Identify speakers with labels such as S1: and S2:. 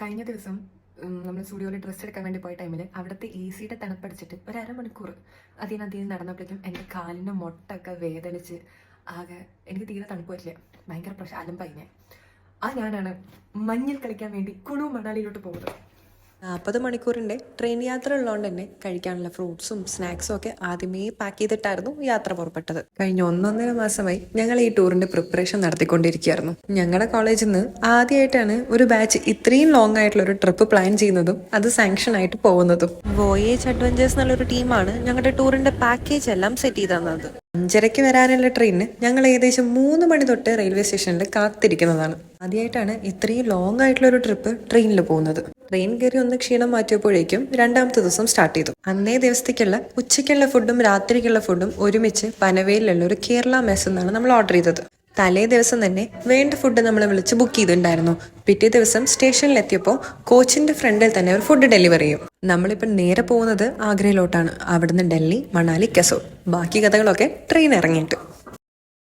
S1: കഴിഞ്ഞ ദിവസം നമ്മൾ സ്റ്റുഡിയോയിൽ ഡ്രസ്സ് എടുക്കാൻ വേണ്ടി പോയ ടൈമിൽ അവിടുത്തെ എ സിയുടെ തണുപ്പടിച്ചിട്ട് ഒരു അരമണിക്കൂർ അതിനധികം നടന്നപ്പോഴേക്കും എൻ്റെ കാലിൻ്റെ മൊട്ടൊക്കെ വേദനിച്ച് ആകെ എനിക്ക് തീരെ തണുപ്പ് പറ്റില്ല, ഭയങ്കര അലമ്പായിനെ. ഞാനാണ് മഞ്ഞിൽ കളിക്കാൻ വേണ്ടി കുളു മണാലിയിലോട്ട് പോകുന്നത്.
S2: 40 മണിക്കൂറിൻ്റെ ട്രെയിൻ യാത്ര ഉള്ളതുകൊണ്ട് തന്നെ കഴിക്കാനുള്ള ഫ്രൂട്ട്സും സ്നാക്സും ഒക്കെ ആദ്യമേ പാക്ക് ചെയ്തിട്ടായിരുന്നു യാത്ര പുറപ്പെട്ടത്. കഴിഞ്ഞ 1.5 മാസമായി ഞങ്ങൾ ഈ ടൂറിന്റെ പ്രിപ്പറേഷൻ നടത്തിക്കൊണ്ടിരിക്കുകയായിരുന്നു. ഞങ്ങളുടെ കോളേജിൽ നിന്ന് ആദ്യമായിട്ടാണ് ഒരു ബാച്ച് ഇത്രയും ലോങ് ആയിട്ടുള്ള ഒരു ട്രിപ്പ് പ്ലാൻ ചെയ്യുന്നതും അത് സാങ്ഷൻ ആയിട്ട് പോകുന്നതും. വോയേജ് അഡ്വഞ്ചേഴ്സ് എന്നുള്ളൊരു ടീമാണ് ഞങ്ങളുടെ ടൂറിന്റെ പാക്കേജ് എല്ലാം സെറ്റ് ചെയ്ത് തന്നത്. 5:30 വരാനുള്ള ട്രെയിനിന് ഞങ്ങൾ ഏകദേശം 3 മണി തൊട്ട് റെയിൽവേ സ്റ്റേഷനിൽ കാത്തിരിക്കുന്നതാണ്. ആദ്യമായിട്ടാണ് ഇത്രയും ലോങ് ആയിട്ടുള്ള ഒരു ട്രിപ്പ് ട്രെയിനിൽ പോകുന്നത്. ട്രെയിൻ കയറി ഒന്ന് ക്ഷീണം മാറ്റിയപ്പോഴേക്കും 2ാമത്തെ ദിവസം സ്റ്റാർട്ട് ചെയ്തു. അന്നേ ദിവസത്തേക്കുള്ള ഉച്ചയ്ക്കുള്ള ഫുഡും രാത്രിക്കുള്ള ഫുഡും ഒരുമിച്ച് പനവേലിലുള്ള ഒരു കേരള മെസ് എന്നാണ് നമ്മൾ ഓർഡർ ചെയ്തത്. തലേ ദിവസം തന്നെ വേണ്ട ഫുഡ് നമ്മൾ വിളിച്ച് ബുക്ക് ചെയ്തിട്ടുണ്ടായിരുന്നു. പിറ്റേ ദിവസം സ്റ്റേഷനിലെത്തിയപ്പോൾ കോച്ചിന്റെ ഫ്രണ്ടിൽ തന്നെ ഒരു ഫുഡ് ഡെലിവറി ചെയ്യും. നമ്മളിപ്പോൾ നേരെ പോകുന്നത് ആഗ്രയിലോട്ടാണ്. അവിടുന്ന് ഡൽഹി, മണാലി, കസോൾ. ബാക്കി കഥകളൊക്കെ ട്രെയിൻ ഇറങ്ങിയിട്ട്.